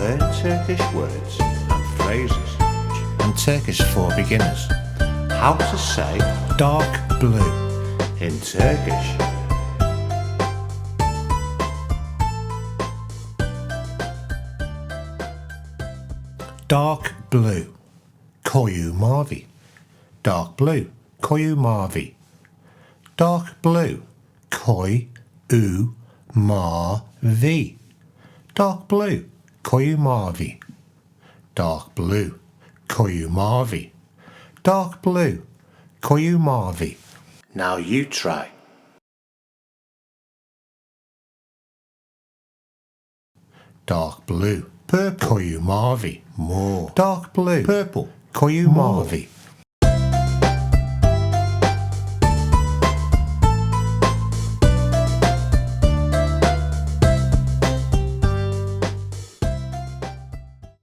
Learn Turkish words and phrases and Turkish for beginners. How to say dark blue in Turkish. Dark blue, koyu mavi. Dark blue, koyu mavi. Dark blue, koyu mavi. Dark blue, koyu mavi. Dark blue, koyu mavi. Dark blue, koyu mavi. Now you try. Dark blue, purple, koyu mavi. More. Dark blue, purple, koyu mavi.